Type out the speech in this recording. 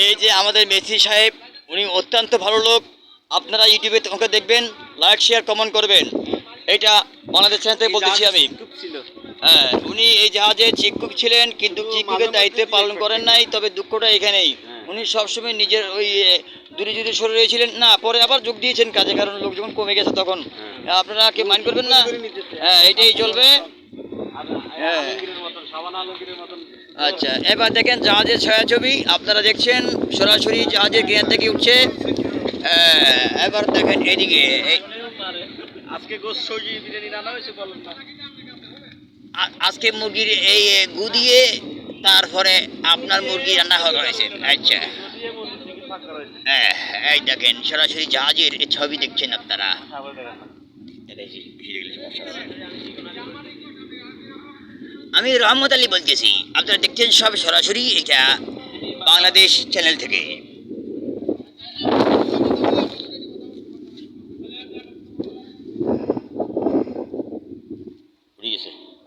এই যে আমাদের মেসি সাহেব, উনি অত্যন্ত ভালো লোক। আপনারা ইউটিউবে ওকে দেখবেন, লাইক শেয়ার কমেন্ট করবেন। এটা বাংলাদেশ চ্যানেল থেকে বলতেছি আমি। হ্যাঁ, উনি এই জাহাজে চিকুক ছিলেন, কিন্তু চিকুকের দায়িত্ব পালন করেন নাই। তবে দুঃখটা এখানেই, উনি সবসময় নিজের ওই দূরে যদি সরে রয়েছিলেন না, পরে আবার যোগ দিয়েছেন কাজে, কারণ লোক যখন কমে গেছে তখন। আপনারা কি মাইন্ড করবেন না? হ্যাঁ, এটাই চলবে। হ্যাঁ, আচ্ছা, এবার দেখেন জাহাজের ছায়াছবি আপনারা দেখছেন, সরাসরি জাহাজের গিয়ার থেকে উঠছে। এবার দেখেন এদিকে আজকে গোশ সবজি বিরিয়ানি রান্না হয়েছে বলেন না। আজকে মুরগির এই গু দিয়ে তারপরে আপনার মুরগি রান্না করা হয়েছে। আচ্ছা, এই দেখেন সরাসরি জাহাজের ছবি দেখছেন আপনারা। আমি রহমত আলী বলতেছি, আপনারা দেখছেন সব সরাসরি এটা বাংলাদেশ চ্যানেল থেকে।